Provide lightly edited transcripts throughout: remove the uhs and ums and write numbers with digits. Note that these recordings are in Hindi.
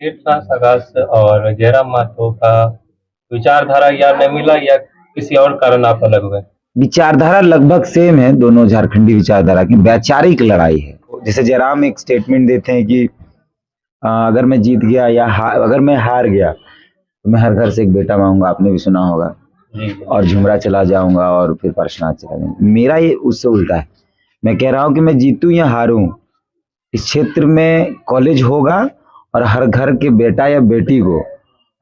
तीर्थराज आकाश और जयराम माथुर का विचारधारा या न मिला या किसी और कारण आप अलग हुए? विचारधारा लगभग सेम है, दोनों झारखंडी विचारधारा की वैचारिक लड़ाई है। जैसे जयराम एक स्टेटमेंट देते हैं कि अगर मैं जीत गया या अगर मैं हार गया तो मैं हर घर से एक बेटा मांगूंगा, आपने भी सुना होगा, और झुमरा चला जाऊंगा और फिर पार्श्वनाथ चला जाऊंगा। मेरा ये उससे उल्टा है। मैं कह रहा हूं कि मैं जीतूं या हारूं, इस क्षेत्र में कॉलेज होगा और हर घर के बेटा या बेटी को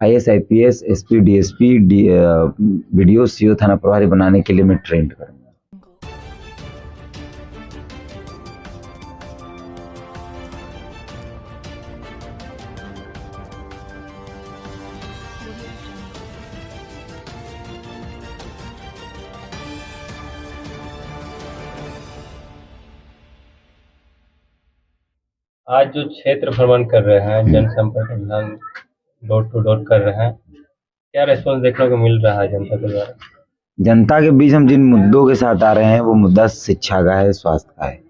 IAS, IPS, SP, DSP, BDO, CO, थाना प्रभारी बनाने के लिए मैं ट्रेंड करूंगा। आज जो क्षेत्र भ्रमण कर रहे हैं, जनसंपर्क अभियान डोर टू डोर कर रहे हैं, क्या रिस्पॉन्स देखने को मिल रहा है जनता के द्वारा? जनता के बीच हम जिन मुद्दों के साथ आ रहे हैं वो मुद्दा शिक्षा का है, स्वास्थ्य का है,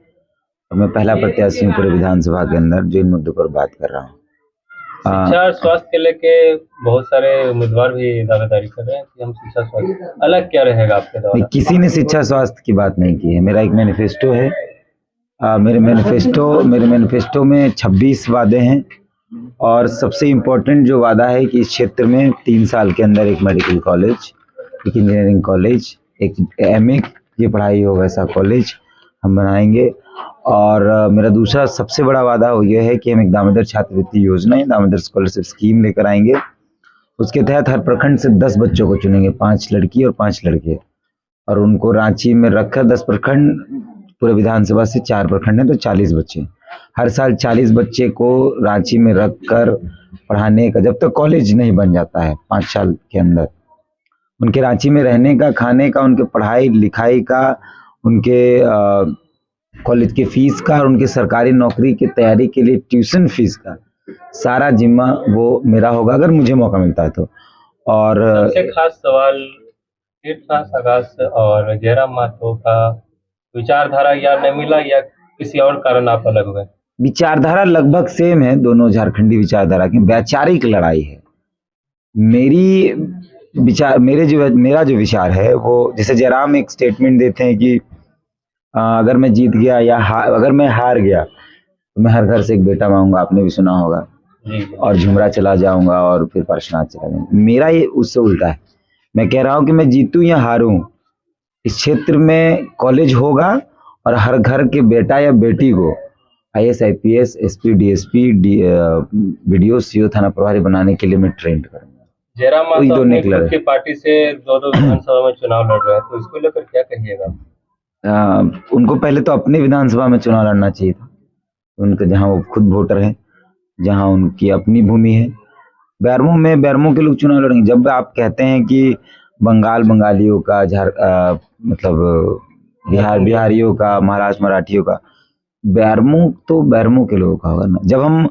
और मैं पहला प्रत्याशी हूँ पूरे विधानसभा के अंदर जो इन मुद्दों पर बात कर रहा हूँ। शिक्षा और स्वास्थ्य के लेके बहुत सारे उम्मीदवार भी दावेदारी कर रहे हैं कि हम शिक्षा स्वास्थ्य, अलग क्या रहेगा आपके द्वारा? किसी ने शिक्षा स्वास्थ्य की बात नहीं की है। मेरा एक मैनिफेस्टो है, मेरे मैनिफेस्टो में 26 वादे हैं, और सबसे इम्पोर्टेंट जो वादा है कि इस क्षेत्र में 3 साल के अंदर एक मेडिकल कॉलेज, एक इंजीनियरिंग कॉलेज, एक एमए की पढ़ाई हो वैसा कॉलेज हम बनाएंगे। और मेरा दूसरा सबसे बड़ा वादा हो यह है कि हम एक दामोदर छात्रवृत्ति योजना, दामोदर स्कॉलरशिप स्कीम लेकर आएंगे। उसके तहत हर प्रखंड से 10 बच्चों को चुनेंगे, 5 लड़की और 5 लड़के, और उनको रांची में रखकर 10 प्रखंड, पूरे विधानसभा से 4 प्रखंड हैं तो 40 बच्चे, हर साल 40 बच्चे को रांची में रखकर पढ़ाने का, जब तक कॉलेज नहीं बन जाता है 5 साल के अंदर, उनके रांची में रहने का, खाने का, उनके पढ़ाई लिखाई का, उनके कॉलेज के फीस का, और उनके सरकारी नौकरी की तैयारी के लिए ट्यूशन फीस का सारा जिम्मा वो मेरा होगा अगर मुझे मौका मिलता है तो। और सबसे खास सवाल, तीर्थराज आकाश और जयराम माथुर का विचारधारा या न मिला या किसी और कारण आप अलग हुए? विचारधारा लगभग सेम है, दोनों झारखंडी विचारधारा की वैचारिक लड़ाई है। मेरा जो विचार है वो, जैसे जयराम एक स्टेटमेंट देते हैं कि अगर मैं जीत गया या अगर मैं हार गया तो मैं हर घर से एक बेटा मांगूंगा, आपने भी सुना होगा, और झुमरा चला जाऊंगा और फिर पार्श्वनाथ चला जाऊंगा। मेरा ये उससे उल्टा है। मैं कह रहा हूं कि मैं जीतूं या हारूं, इस क्षेत्र में कॉलेज होगा और हर घर के बेटा या बेटी को IAS, IPS, SP, DSP, BDO, CO, थाना प्रभारी बनाने के लिए मैं ट्रेंड करूंगा। जयराम माथुर अपनी खुद की पार्टी से 2 विधानसभा में चुनाव लड़ रहे हैं, तो इसको लेकर क्या कहिएगा? उनको पहले तो अपनी विधानसभा में चुनाव लड़ना चाहिए था, उनके जहाँ वो खुद वोटर हैं, जहाँ उनकी अपनी भूमि है। बैरमो के लोग चुनाव लड़ेंगे। जब आप कहते हैं कि बंगालियों का, मतलब बिहारियों का, महाराष्ट्र मराठियों का, बैरमो के लोगों का होगा ना। जब हम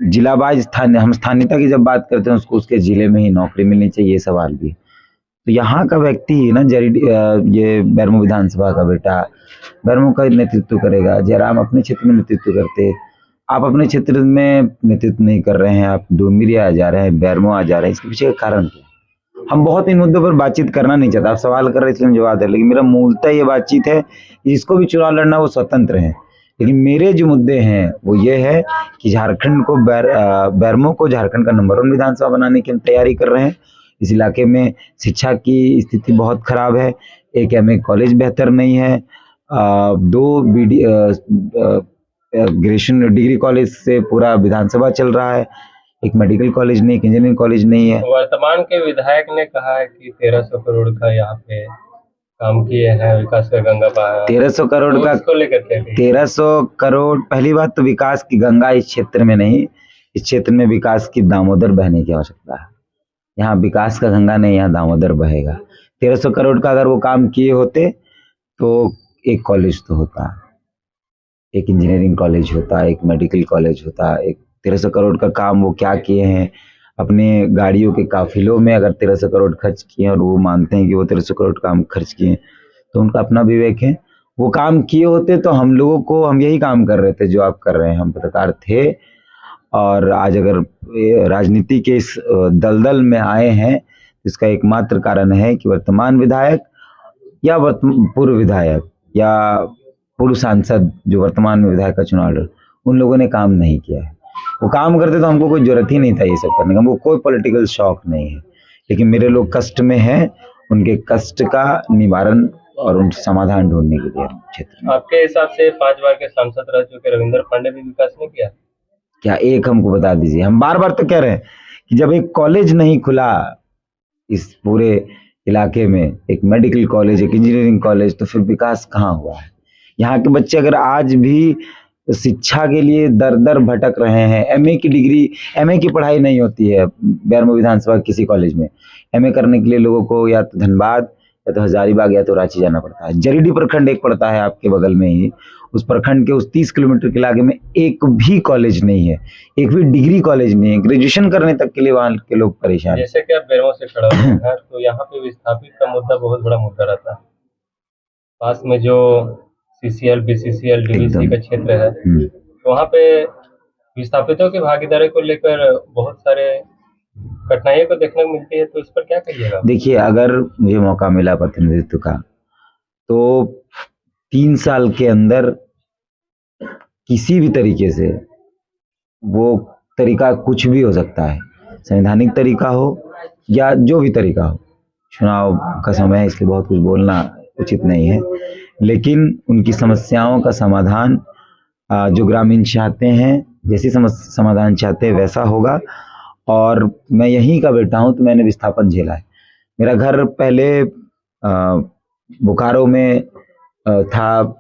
जिला वाइज हम स्थानीयता की जब बात करते हैं, उसको उसके जिले में ही नौकरी मिलनी चाहिए, ये सवाल भी। तो यहाँ का व्यक्ति ही ना, ये बैरमो विधानसभा का बेटा बैरमो का नेतृत्व करेगा। जयराम अपने क्षेत्र में नेतृत्व करते, आप अपने क्षेत्र में नेतृत्व नहीं कर रहे हैं, आप डोमिरिया आ जा रहे हैं, बैरमो आ जा रहे हैं, इसके पीछे का कारण क्या? हम बहुत इन मुद्दों पर बातचीत करना नहीं चाहता, आप सवाल कर रहे हैं इसलिए हम जवाब दे, लेकिन मेरा मूलतः ये बातचीत है, जिसको भी चुनाव लड़ना वो स्वतंत्र है। लेकिन मेरे जो मुद्दे हैं वो ये है कि झारखंड को, बैरमो को झारखंड का नंबर 1 विधानसभा बनाने की हम तैयारी कर रहे हैं। इस इलाके में शिक्षा की स्थिति बहुत खराब है, एक एमए कॉलेज बेहतर नहीं है, 2 ग्रेजुएशन डिग्री कॉलेज से पूरा विधानसभा चल रहा है, एक मेडिकल कॉलेज नहीं, एक इंजीनियरिंग कॉलेज नहीं है। वर्तमान के विधायक ने कहा है कि 1300 करोड़ का यहाँ पे काम किए हैं, विकास का गंगा बहा। 1300 करोड़ का, 1300 करोड़, पहली बात तो विकास की गंगा इस क्षेत्र में नहीं, इस क्षेत्र में विकास की दामोदर बहने की आवश्यकता है। यहाँ विकास का गंगा नहीं, यहाँ दामोदर बहेगा। 1300 करोड़ का अगर वो काम किए होते तो एक कॉलेज तो होता, एक इंजीनियरिंग कॉलेज होता, एक मेडिकल कॉलेज होता। एक 1300 करोड़ का काम वो क्या किए हैं? अपने गाड़ियों के काफिलों में अगर 1300 करोड़ खर्च किए और वो मानते हैं कि वो 1300 करोड़ काम खर्च किए, तो उनका अपना विवेक है। वो काम किए होते तो हम लोगों को, हम यही काम कर रहे थे जो आप कर रहे हैं, हम पत्रकार थे और आज अगर ये राजनीति के इस दलदल में आए हैं, इसका एकमात्र कारण है कि वर्तमान विधायक या पूर्व विधायक या पूर्व सांसद जो वर्तमान में विधायक का चुनाव लड़, उन लोगों ने काम नहीं किया है। वो काम करते तो हमको कोई जरूरत ही नहीं था ये सब करने का, हमको कोई पॉलिटिकल शौक नहीं है। लेकिन मेरे लोग कष्ट में हैं, उनके कष्ट का निवारण और उन समाधान ढूंढने के लिए क्षेत्र में। आपके हिसाब से 5 बार के सांसद रह चुके रविंद्र पांडे भी विकास नहीं किया? क्या एक हमको बता दीजिए। हम बार बार तो कह रहे हैं कि जब एक कॉलेज नहीं खुला इस पूरे इलाके में, एक मेडिकल कॉलेज, एक इंजीनियरिंग कॉलेज, तो फिर विकास कहाँ हुआ है? यहाँ के बच्चे अगर आज भी शिक्षा के लिए दर दर भटक रहे हैं, एमए की पढ़ाई नहीं होती है बैरमो विधानसभा किसी कॉलेज में। एमए करने के लिए लोगों को या तो धनबाद या तो हजारीबाग या तो रांची जाना पड़ता है। जरीडी प्रखंड एक पड़ता है आपके बगल में ही, उस प्रखंड के उस 30 किलोमीटर के इलाके में एक भी कॉलेज नहीं है, एक भी डिग्री कॉलेज नहीं है। ग्रेजुएशन करने तक के लिए वहाँ के लोग परेशान हैं। जैसे कि आप बेरमो से खड़ा हुए हैं, तो यहाँ पे विस्थापित का मुद्दा बहुत बड़ा मुद्दा रहता है। पास में जो सीसीएल, बीसीसीएल, डीवीसी का क्षेत्र है, तो वहाँ पे विस्थापितों की भागीदारी को लेकर बहुत सारे कठिनाइयों को देखने को मिलती है, तो इस पर क्या कहिएगा? देखिए, अगर मुझे मौका मिला प्रतिनिधित्व का, तो 3 साल के अंदर किसी भी तरीके से, वो तरीका कुछ भी हो सकता है, संवैधानिक तरीका हो या जो भी तरीका हो। चुनाव का समय है इसलिए बहुत कुछ बोलना उचित नहीं है, लेकिन उनकी समस्याओं का समाधान जो ग्रामीण चाहते हैं, जैसी समाधान चाहते हैं वैसा होगा। और मैं यहीं का बेटा हूँ, तो मैंने विस्थापन झेला है। मेरा घर पहले बोकारो में था,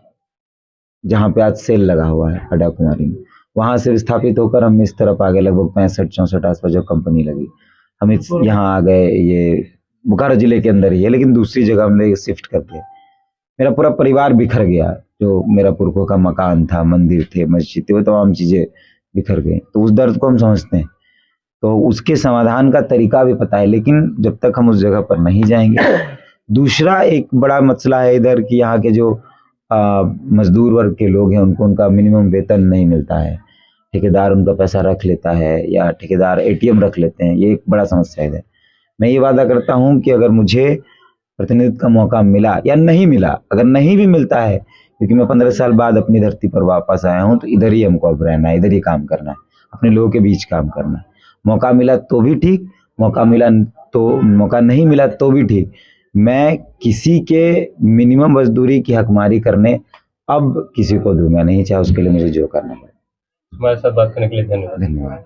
जहाँ पे आज सेल लगा हुआ है अड्डा कुमारी में। वहाँ से विस्थापित होकर हम इस तरफ आ गए, लगभग 65-64 आसपास जब कंपनी लगी, हम इस यहाँ आ गए। ये बोकारो जिले के अंदर ही है, लेकिन दूसरी जगह हमने शिफ्ट कर दिया। मेरा पूरा परिवार बिखर गया, जो मेरा पुरखों का मकान था, मंदिर थे, मस्जिद थे, वो तमाम चीज़ें बिखर गई। तो उस दर्द को हम समझते हैं, तो उसके समाधान का तरीका भी पता है, लेकिन जब तक हम उस जगह पर नहीं जाएंगे। दूसरा एक बड़ा मसला है इधर कि यहाँ के जो मजदूर वर्ग के लोग हैं, उनको उनका मिनिमम वेतन नहीं मिलता है। ठेकेदार उनका पैसा रख लेता है या ठेकेदार एटीएम रख लेते हैं, ये एक बड़ा समस्या है इधर। मैं ये वादा करता हूँ कि अगर मुझे प्रतिनिधित्व का मौका मिला या नहीं मिला, अगर नहीं भी मिलता है, क्योंकि मैं 15 साल बाद अपनी धरती पर वापस आया हूँ, तो इधर ही हमको अब रहना है, इधर ही काम करना है, अपने लोगों के बीच काम करना है। मौका मिला तो भी ठीक, मौका नहीं मिला तो भी ठीक। मैं किसी के मिनिमम मजदूरी की हकमारी करने अब किसी को दूंगा नहीं, चाहे उसके लिए मुझे जो करना पड़े। हमारे साथ बात करने के लिए धन्यवाद। धन्यवाद।